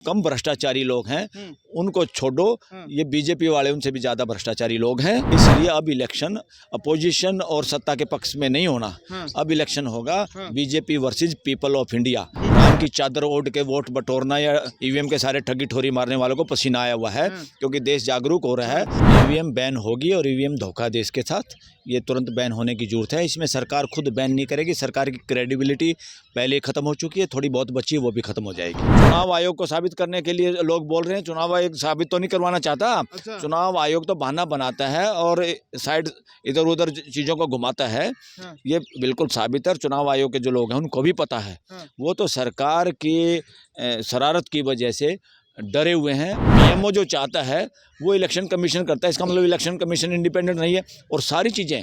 कम भ्रष्टाचारी लोग हैं उनको छोड़ो, ये बीजेपी वाले उनसे भी ज़्यादा भ्रष्टाचारी लोग हैं। इसलिए अब इलेक्शन अपोजिशन और सत्ता के पक्ष में नहीं होना, अब इलेक्शन होगा BJP versus people of India. Ram की चादर ओढ़ के वोट बटोरना या ईवीएम के सारे ठगी ठोरी मारने वालों को पसीना आया हुआ है, क्योंकि देश जागरूक हो रहा है। ईवीएम बैन होगी और ईवीएम धोखा देश के साथ, ये तुरंत बैन होने की जरूरत है। इसमें सरकार खुद बैन नहीं करेगी, सरकार की क्रेडिबिलिटी पहले ही खत्म हो चुकी है, थोड़ी बहुत बची है वो भी खत्म हो जाएगी। चुनाव आयोग को साबित करने के लिए लोग बोल रहे हैं, चुनाव आयोग साबित तो नहीं करवाना चाहता। अच्छा। चुनाव आयोग तो बहाना बनाता है और साइड इधर उधर चीज़ों को घुमाता है। हाँ। ये बिल्कुल साबित है। चुनाव आयोग के जो लोग हैं उनको भी पता है। हाँ। वो तो सरकार की शरारत की वजह से डरे हुए हैं। पीएमओ जो चाहता है वो इलेक्शन कमीशन करता है, इसका मतलब इलेक्शन कमीशन इंडिपेंडेंट नहीं है। और सारी चीज़ें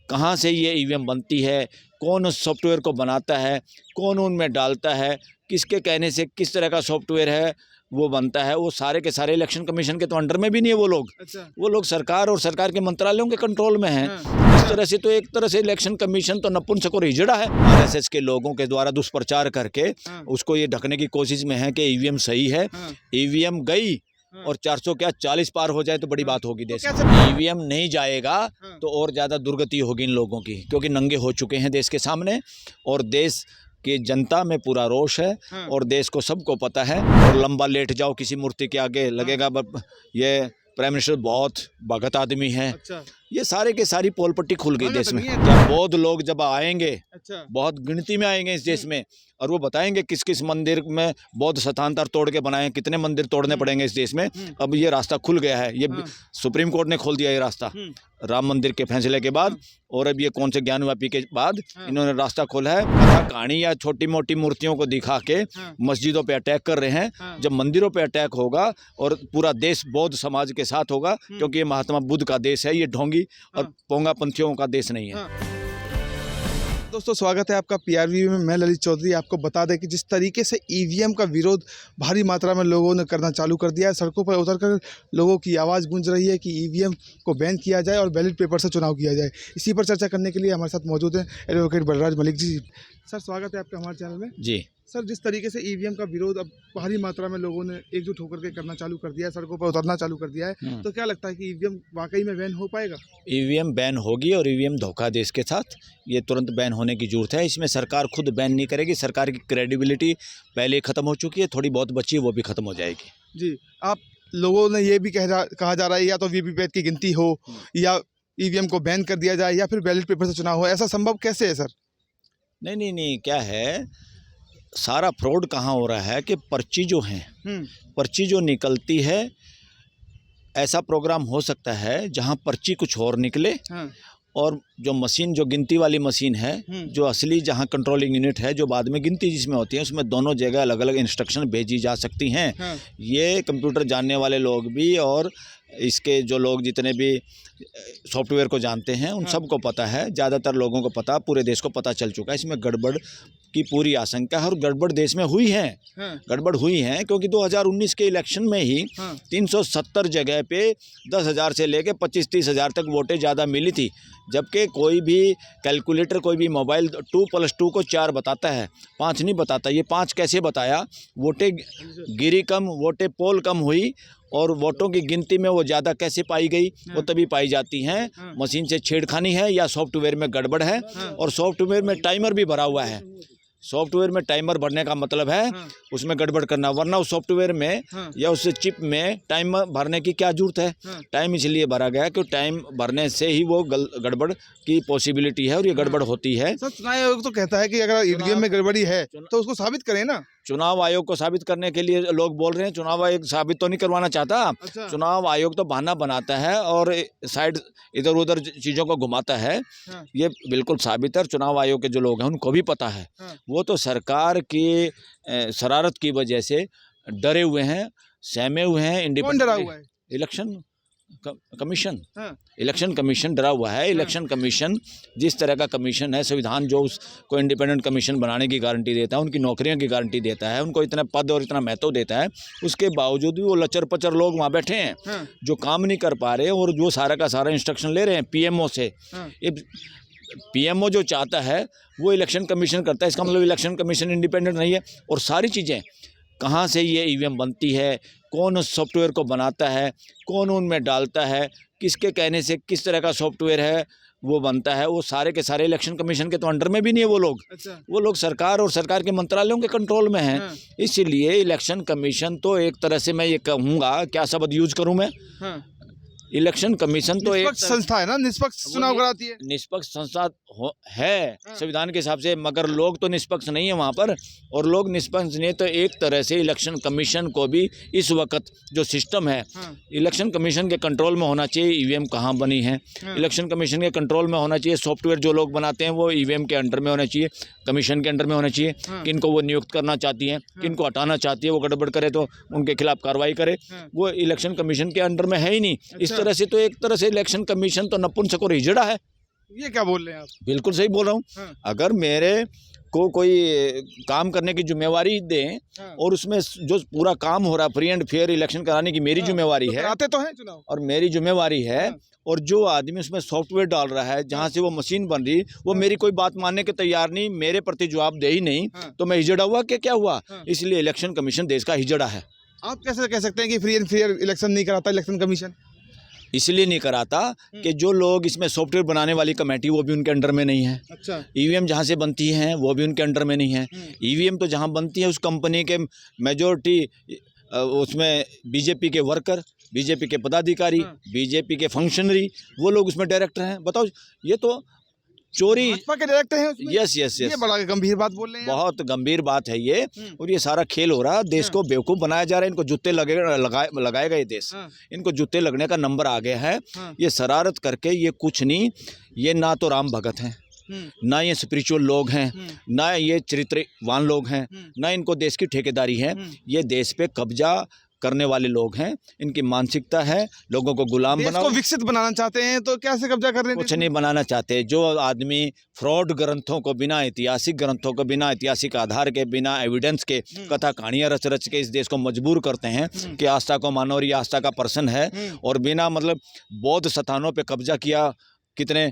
कहाँ से ये ईवीएम बनती है, कौन उस सॉफ्टवेयर को बनाता है, कौन उनमें डालता है, किसके कहने से किस तरह का सॉफ्टवेयर है वो बनता है, वो सारे के सारे इलेक्शन कमीशन के तो अंडर में भी नहीं है वो लोग। अच्छा। वो लोग सरकार और सरकार के मंत्रालयों के कंट्रोल में हैं। हाँ। इस तरह से तो एक तरह से इलेक्शन कमीशन तो नपुंसक और हिजड़ा है। आरएसएस के लोगों के द्वारा दुष्प्रचार करके हाँ। उसको ये ढकने की कोशिश में है कि ईवीएम सही है। हाँ। ईवीएम गई और 400 क्या 40 पार हो जाए तो बड़ी बात होगी देश में। ईवीएम नहीं जाएगा तो और ज़्यादा दुर्गति होगी इन लोगों की, क्योंकि नंगे हो चुके हैं देश के सामने और देश कि जनता में पूरा रोष है। हाँ। और देश को सबको पता है। और लंबा लेट जाओ किसी मूर्ति के आगे लगेगा ये प्राइम मिनिस्टर बहुत भगत आदमी है। अच्छा। ये सारे के सारी पोल पट्टी खुल गई देश में। जब बौद्ध लोग जब आएंगे, अच्छा। बहुत गिनती में आएंगे इस देश में और वो बताएंगे किस किस मंदिर में बौद्ध स्थानांतर तोड़ के बनाए, कितने मंदिर तोड़ने पड़ेंगे इस देश में। अब ये रास्ता खुल गया है, ये सुप्रीम कोर्ट ने खोल दिया ये रास्ता राम मंदिर के फैसले के बाद। और अब ये कौन से ज्ञानवापी के बाद इन्होंने रास्ता खोला है। कथा कहानी या छोटी मोटी मूर्तियों को दिखा के मस्जिदों पे अटैक कर रहे हैं। जब मंदिरों पे अटैक होगा और पूरा देश बौद्ध समाज के साथ होगा, क्योंकि ये महात्मा बुद्ध का देश है, ये ढोंगी और पोंगा पंथियों का देश नहीं है। दोस्तों स्वागत है आपका पीआरवी में। मैं ललित चौधरी। आपको बता दें कि जिस तरीके से ईवीएम का विरोध भारी मात्रा में लोगों ने करना चालू कर दिया है, सड़कों पर उतरकर लोगों की आवाज़ गूंज रही है कि ईवीएम को बैन किया जाए और बैलेट पेपर से चुनाव किया जाए। इसी पर चर्चा करने के लिए हमारे साथ मौजूद हैं एडवोकेट बलराज मलिक जी। सर स्वागत है आपका हमारे चैनल में। जी सर, जिस तरीके से ईवीएम का विरोध अब भारी मात्रा में लोगों ने एकजुट होकर के करना चालू कर दिया है, सड़कों पर उतरना चालू कर दिया है, तो क्या लगता है कि ईवीएम वाकई में बैन हो पाएगा? ईवीएम बैन होगी और ईवीएम धोखा देश के साथ, ये तुरंत बैन होने की जरूरत है। इसमें सरकार खुद बैन नहीं करेगी, सरकार की क्रेडिबिलिटी पहले ही खत्म हो चुकी है, थोड़ी बहुत बची है वो भी खत्म हो जाएगी। जी, आप लोगों ने ये भी कहा जा रहा है या तो वीवीपैट की गिनती हो या ईवीएम को बैन कर दिया जाए या फिर बैलेट पेपर से चुनाव हो। ऐसा संभव कैसे है सर? नहीं, क्या है, सारा फ्रॉड कहाँ हो रहा है कि पर्ची जो है, पर्ची जो निकलती है, ऐसा प्रोग्राम हो सकता है जहाँ पर्ची कुछ और निकले। हाँ। और जो मशीन, जो गिनती वाली मशीन है, जो असली जहाँ कंट्रोलिंग यूनिट है, जो बाद में गिनती जिसमें होती है, उसमें दोनों जगह अलग अलग इंस्ट्रक्शन भेजी जा सकती हैं। हाँ। ये कंप्यूटर जानने वाले लोग भी और इसके जो लोग जितने भी सॉफ्टवेयर को जानते हैं उन सबको पता है, ज़्यादातर लोगों को पता, पूरे देश को पता चल चुका है। इसमें गड़बड़ की पूरी आशंका है और गड़बड़ देश में हुई है। गड़बड़ हुई है क्योंकि 2019 के इलेक्शन में ही 370 जगह पे 10,000 से लेके 25-30 हज़ार तक वोटें ज़्यादा मिली थी, जबकि कोई भी कैलकुलेटर, कोई भी मोबाइल 2 + 2 को 4 बताता है, 5 नहीं बताता। ये 5 कैसे बताया? वोटें गिरी कम, वोटें पोल कम हुई और वोटों की गिनती में वो ज़्यादा कैसे पाई गई? वो तभी पाई जाती हैं मशीन से छेड़खानी है या सॉफ्टवेयर में गड़बड़ है। और सॉफ्टवेयर में टाइमर भी भरा हुआ है। सॉफ्टवेयर में टाइमर भरने का मतलब है उसमें गड़बड़ करना, वरना उस सॉफ्टवेयर में या उस चिप में टाइम भरने की क्या जरूरत है? टाइम इसलिए भरा गया कि टाइम भरने से ही वो गड़बड़ की पॉसिबिलिटी है और ये गड़बड़ होती है। सर, चुनाव आयोग तो कहता है कि अगर ईवीएम में गड़बड़ी है तो उसको साबित करें ना। चुनाव आयोग को साबित करने के लिए लोग बोल रहे हैं, चुनाव आयोग साबित तो नहीं करवाना चाहता। अच्छा। चुनाव आयोग तो बहाना बनाता है और साइड इधर उधर चीज़ों को घुमाता है। हाँ। ये बिल्कुल साबित है। चुनाव आयोग के जो लोग हैं उनको भी पता है। हाँ। वो तो सरकार की शरारत की वजह से डरे हुए हैं, सहमे हुए हैं। इंडिपेंडेंट डरा हुआ है? Election commission. हाँ। इलेक्शन कमीशन डरा हुआ है। इलेक्शन कमीशन जिस तरह का कमीशन है, संविधान जो उसको इंडिपेंडेंट कमीशन बनाने की गारंटी देता है, उनकी नौकरियों की गारंटी देता है, उनको इतना पद और इतना महत्व देता है, उसके बावजूद भी वो लचर पचर लोग वहाँ बैठे हैं। हाँ। जो काम नहीं कर पा रहे और जो सारा का सारा इंस्ट्रक्शन ले रहे हैं पीएमओ से। हाँ। ये पीएमओ जो चाहता है वो इलेक्शन कमीशन करता है, इसका मतलब इलेक्शन कमीशन इंडिपेंडेंट नहीं है। और सारी चीज़ें कहाँ से ये ईवीएम बनती है, कौन उस सॉफ्टवेयर को बनाता है, कौन उनमें डालता है, किसके कहने से किस तरह का सॉफ्टवेयर है वो बनता है, वो सारे के सारे इलेक्शन कमीशन के तो अंडर में भी नहीं है वो लोग। अच्छा। वो लोग सरकार और सरकार के मंत्रालयों के कंट्रोल में हैं। हाँ। इसलिए इलेक्शन कमीशन तो एक तरह से मैं ये कहूँगा, क्या शब्द यूज करूँ मैं, हाँ। इलेक्शन कमीशन तो एक निष्पक्ष संस्था है ना, निष्पक्ष चुनाव कराती है। निष्पक्ष संस्था है हाँ। संविधान के हिसाब से, मगर लोग तो निष्पक्ष नहीं है वहाँ पर, और लोग निष्पक्ष नहीं है तो एक तरह से इलेक्शन कमीशन को भी इस वक्त जो सिस्टम है, हाँ। इलेक्शन कमीशन के कंट्रोल में होना चाहिए ईवीएम कहाँ बनी है। हाँ। इलेक्शन कमीशन के कंट्रोल में होना चाहिए सॉफ्टवेयर जो लोग बनाते हैं वो ईवीएम के अंडर में होना चाहिए, कमीशन के अंडर में होना चाहिए। हाँ। किनको वो नियुक्त करना चाहती हैं, किनको हटाना चाहती है, वो गड़बड़ करे तो उनके खिलाफ कार्रवाई करे, हाँ। वो इलेक्शन कमीशन के अंडर में है ही नहीं। इस अच्छा। तरह से तो एक तरह से इलेक्शन कमीशन तो नपुंसक और हिजड़ा है। ये क्या बोल रहे हैं आप? बिल्कुल सही बोल रहा हूँ। हाँ। अगर मेरे को कोई काम करने की जिम्मेवारी दें हाँ। और उसमें जो पूरा काम हो रहा है फ्री एंड फेयर इलेक्शन कराने की मेरी हाँ, जिम्मेवारी तो है, कराते तो हैं चुनाव। और मेरी जिम्मेवारी है, हाँ। और जो आदमी उसमें सॉफ्टवेयर डाल रहा है जहाँ से वो मशीन बन रही, वो मेरी कोई बात मानने के तैयार नहीं, मेरे प्रति जवाब दे ही नहीं, हाँ। तो मैं हिजड़ा हुआ कि क्या हुआ? हाँ। इसलिए इलेक्शन कमीशन देश का हिजड़ा है। आप कैसे कह सकते हैं कि फ्री एंड फेयर इलेक्शन नहीं कराता इलेक्शन कमीशन? इसलिए नहीं कराता कि जो लोग इसमें सॉफ्टवेयर बनाने वाली कमेटी वो भी उनके अंडर में नहीं है। अच्छा। ईवीएम जहाँ से बनती हैं वो भी उनके अंडर में नहीं है। ईवीएम तो जहाँ बनती है उस कंपनी के मेजॉरिटी उसमें बीजेपी के वर्कर, बीजेपी के पदाधिकारी, बीजेपी के फंक्शनरी, वो लोग उसमें डायरेक्टर हैं। बताओ, ये तो चोरी। भाजपा के डायरेक्टर हैं उसमें? यस यस ये यस, बड़ा गंभीर बात बोल रहे हैं आप। बहुत गंभीर बात है ये, और ये सारा खेल हो रहा है, देश को बेवकूफ़ बनाया जा रहा है। इनको जूते लगाएगा ये देश, हाँ। इनको जूते लगने का नंबर आ गया है। हाँ। ये शरारत करके ये कुछ नहीं, ये ना तो राम भगत हैं, ना ये स्पिरिचुअल लोग हैं, ना ये चरित्रवान लोग हैं, ना इनको देश की ठेकेदारी है। ये देश पे कब्जा करने वाले लोग हैं। इनकी मानसिकता है लोगों को गुलाम देश को बनाओ। विकसित बनाना चाहते हैं तो कैसे कब्जा कर रहे हैं? कुछ नहीं बनाना चाहते। जो आदमी फ्रॉड ग्रंथों को, बिना ऐतिहासिक ग्रंथों को, बिना ऐतिहासिक आधार के, बिना एविडेंस के कथा कहानियां रच रच के इस देश को मजबूर करते हैं कि आस्था को मानो और ये आस्था का पर्सन है, और बिना मतलब बौद्ध स्थानों पे कब्जा किया, कितने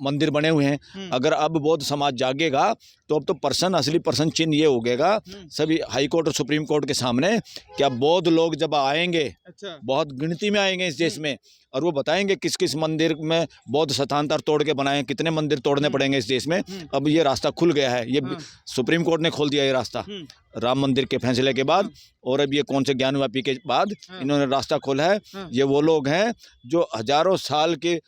मंदिर बने हुए हैं। अगर अब बौद्ध समाज जागेगा तो अब तो पर्सन, असली पर्सन चिन्ह ये उगेगा सभी हाई कोर्ट और सुप्रीम कोर्ट के सामने। क्या बौद्ध लोग जब आएंगे, अच्छा। बहुत गिनती में आएंगे इस देश में, और वो बताएंगे किस किस मंदिर में बौद्ध स्थानांतर तोड़ के बनाए, कितने मंदिर तोड़ने पड़ेंगे इस देश में। अब ये रास्ता खुल गया है, ये सुप्रीम कोर्ट ने खोल दिया ये रास्ता राम मंदिर के फैसले के बाद, और अब ये कौन से ज्ञानवापी के बाद इन्होंने रास्ता खोला है। ये वो लोग हैं जो हजारों साल के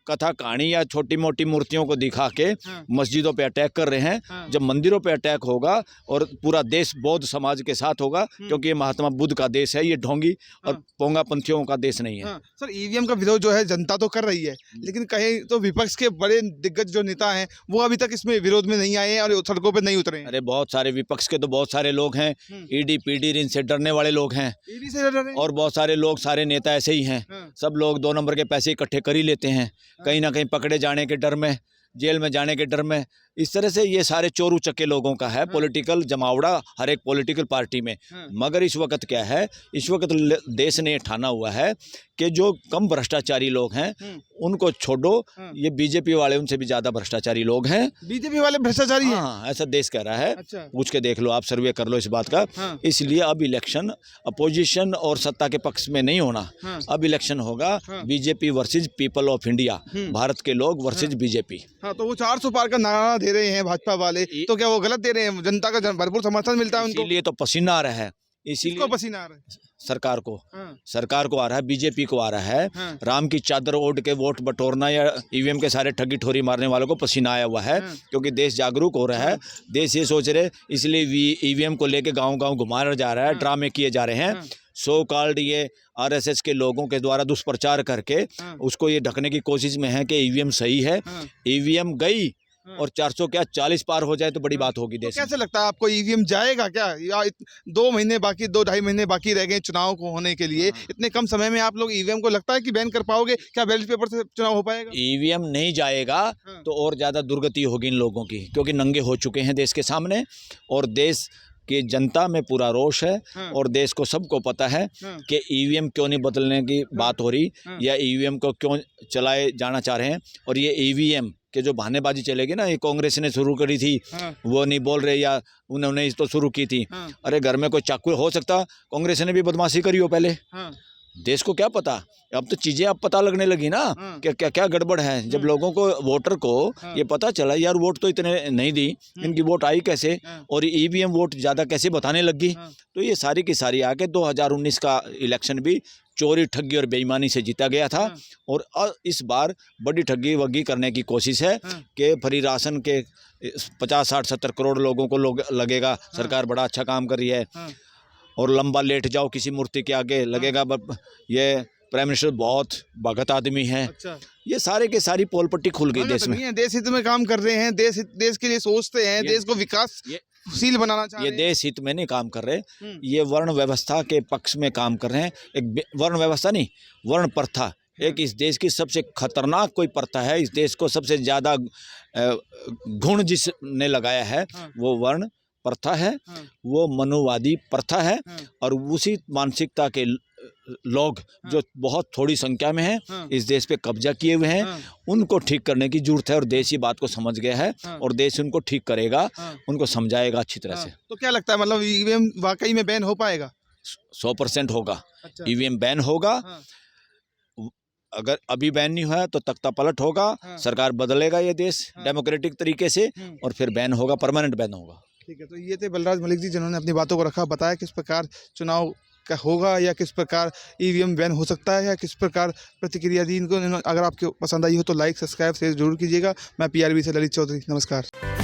कथा कहानी या छोटी मोटी मूर्तियों को दिखा के मस्जिदों पे अटैक कर रहे हैं। जब मंदिरों पे अटैक होगा और पूरा देश बौद्ध समाज के साथ होगा, क्योंकि ये महात्मा बुद्ध का देश है, ये ढोंगी और पोंगा पंथियों का देश नहीं है। सर, ईवीएम का विरोध जो है जनता तो कर रही है, लेकिन कहीं तो विपक्ष के बड़े दिग्गज जो नेता हैं वो अभी तक इसमें विरोध में नहीं आए हैं और सड़कों पर नहीं उतरे हैं। अरे बहुत सारे विपक्ष के तो बहुत सारे लोग हैं, ईडी पीडी इनसे डरने वाले लोग हैं, ईडी से डर रहे हैं। और बहुत सारे लोग, सारे नेता ऐसे ही हैं। सब लोग 2 नंबर के पैसे इकट्ठे कर ही लेते हैं, कहीं ना कहीं पकड़े जाने के डर में, जेल में जाने के डर में। इस तरह से ये सारे चोर उचक्के लोगों का है पॉलिटिकल जमावड़ा हर एक पॉलिटिकल पार्टी में। मगर इस वक्त क्या है, इस वक्त देश ने ठाना हुआ है कि जो कम भ्रष्टाचारी लोग हैं उनको छोड़ो, ये बीजेपी वाले उनसे भी ज़्यादा भ्रष्टाचारी लोग हैं। बीजेपी वाले भ्रष्टाचारी हैं? हाँ, ऐसा देश कह रहा है। अच्छा। पूछ के देख लो, आप सर्वे कर लो इस बात का। इसलिए अब इलेक्शन अपोजिशन और सत्ता के पक्ष में नहीं होना, अब इलेक्शन होगा BJP versus people of India, Bharat के लोग वर्सेज बीजेपी। हाँ, तो वो 400 पार का नारा दे रहे हैं भाजपा वाले, तो क्या वो गलत दे रहे हैं? जनता का भरपूर समर्थन मिलता है उनको। इसीलिए तो पसीना आ रहा है, इसीलिए पसीना आ रहा है सरकार को, सरकार को आ रहा है, बीजेपी को आ रहा है। राम की चादर ओढ़ के वोट बटोरना या ईवीएम के सारे ठगी ठोरी मारने वालों को पसीना आया हुआ है, क्योंकि देश जागरूक हो रहा है। देश ये सोच रहे, इसलिए ईवीएम को लेके गांव-गांव घुमाया जा रहा है, ड्रामे किए जा रहे हैं। सो कॉल्ड ये आरएसएस के लोगों के द्वारा दुष्प्रचार करके उसको ये ढकने की कोशिश में है कि ईवीएम सही है। ईवीएम गई और 400 क्या 40 पार हो जाए तो बड़ी बात होगी देश में। कैसे लगता है आपको, ईवीएम जाएगा क्या? या 2 महीने बाकी, 2-2.5 महीने बाकी रह गए चुनाव को होने के लिए, इतने कम समय में आप लोग ईवीएम को लगता है कि बैन कर पाओगे? क्या बैलेट पेपर से चुनाव हो पाएगा? ईवीएम नहीं जाएगा तो और ज़्यादा दुर्गति होगी इन लोगों की, क्योंकि नंगे हो चुके हैं देश के सामने, और देश कि जनता में पूरा रोष है। और देश को सबको पता है कि ईवीएम क्यों नहीं बदलने की बात हो रही, या ईवीएम को क्यों चलाए जाना चाह रहे हैं। और ये ईवीएम कि जो बहानेबाजी चलेगी ना, ये कांग्रेस ने शुरू करी थी, हाँ, वो नहीं बोल रहे या उन्होंने इस तो शुरू की थी। हाँ, अरे घर में कोई चाकू हो सकता, कांग्रेस ने भी बदमाशी करी हो पहले, हाँ, देश को क्या पता। अब तो चीजें अब पता लगने लगी ना हाँ। कि क्या क्या गड़बड़ है। जब लोगों को, वोटर को हाँ। ये पता चला यार वोट तो इतने नहीं दी, इनकी वोट आई कैसे, हाँ। और ईवीएम वोट ज़्यादा कैसे बताने लगी, हाँ। तो ये सारी की सारी आके 2019 का इलेक्शन भी चोरी ठगी और बेईमानी से जीता गया था। हाँ। और इस बार बड़ी ठगी वगी करने की कोशिश है हाँ। कि फ्री राशन के 50, 60, 70 करोड़ लोगों को लगेगा, सरकार बड़ा अच्छा काम कर रही है, हाँ। और लंबा लेट जाओ किसी मूर्ति के आगे लगेगा ये प्राइम मिनिस्टर बहुत भगत आदमी है। अच्छा, ये सारे के सारी पोल पट्टी खुल गई गलत देश में। नहीं है, देश हित में काम कर रहे हैं, देश के लिए सोचते हैं, ये- देश को विकासशील बनाना चाह ये रहे हैं। देश हित में नहीं काम कर रहे, हम्म। ये वर्ण व्यवस्था के पक्ष में काम कर रहे हैं। एक वर्ण व्यवस्था नहीं, वर्ण प्रथा एक इस देश की सबसे खतरनाक कोई प्रथा है। इस देश को सबसे ज़्यादा घुण जिसने लगाया है हाँ। वो वर्ण प्रथा है, हाँ। वो मनोवादी प्रथा है। हाँ। और उसी मानसिकता के लोग जो बहुत थोड़ी संख्या में हैं, हाँ। इस देश पे कब्जा किए हुए हैं, हाँ। उनको ठीक करने की जरूरत है। और देश ही बात को समझ गया है, हाँ। और देश उनको ठीक करेगा, हाँ। उनको समझाएगा अच्छी तरह से। तो क्या लगता है, मतलब ईवीएम वाकई में बैन हो पाएगा? 100% होगा। अच्छा। ईवीएम बैन होगा। हाँ। अगर अभी बैन नहीं हुआ तो तख्ता पलट होगा, हाँ। सरकार बदलेगा ये देश हाँ। डेमोक्रेटिक तरीके से, और फिर बैन होगा, परमानेंट बैन होगा। ठीक है, तो ये थे बलराज मलिक जी, जिन्होंने अपनी बातों को रखा, बताया किस प्रकार चुनाव का होगा, या किस प्रकार ईवीएम बैन हो सकता है, या किस प्रकार प्रतिक्रिया दी इनको। अगर आपको पसंद आई हो तो लाइक, सब्सक्राइब, शेयर जरूर कीजिएगा। मैं PRV से ललित चौधरी, नमस्कार।